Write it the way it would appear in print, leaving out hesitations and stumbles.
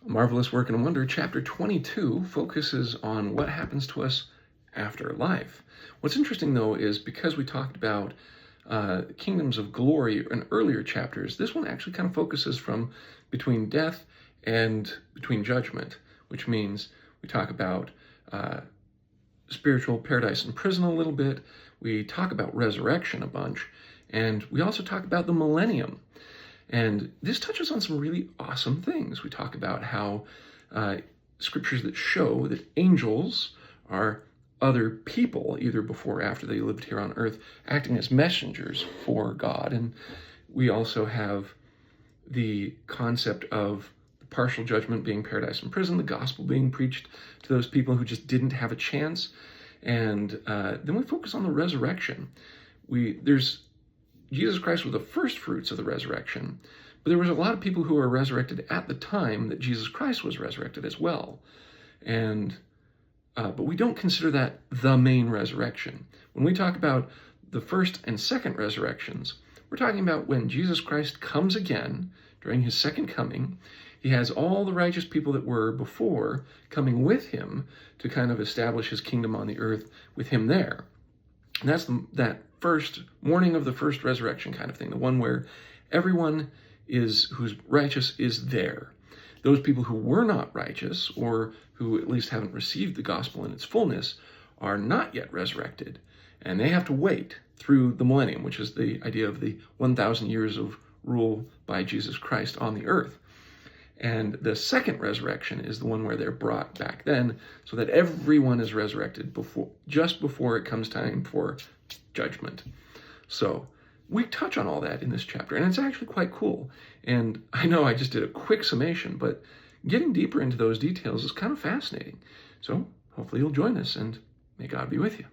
Marvelous Work and Wonder, chapter 22, focuses on what happens to us after life. What's interesting, though, is because we talked about kingdoms of glory in earlier chapters, this one actually kind of focuses from between death and between judgment, which means we talk about spiritual paradise and prison a little bit, we talk about resurrection a bunch, and we also talk about the millennium. And this touches on some really awesome things. We talk about how scriptures that show that angels are other people, either before or after they lived here on earth, acting as messengers for God. And we also have the concept of the partial judgment being paradise and prison, the gospel being preached to those people who just didn't have a chance. And then we focus on the resurrection. Jesus Christ was the first fruits of the resurrection, but there was a lot of people who were resurrected at the time that Jesus Christ was resurrected as well. And but we don't consider that the main resurrection. When we talk about the first and second resurrections, we're talking about when Jesus Christ comes again during his second coming. He has all the righteous people that were before coming with him to kind of establish his kingdom on the earth with him there. And that's that first morning of the first resurrection kind of thing, the one where everyone who's righteous is there. Those people who were not righteous, or who at least haven't received the gospel in its fullness, are not yet resurrected. And they have to wait through the millennium, which is the idea of the 1,000 years of rule by Jesus Christ on the earth. And the second resurrection is the one where they're brought back then, so that everyone is resurrected just before it comes time for judgment. So we touch on all that in this chapter, and it's actually quite cool. And I know I just did a quick summation, but getting deeper into those details is kind of fascinating. So hopefully you'll join us, and may God be with you.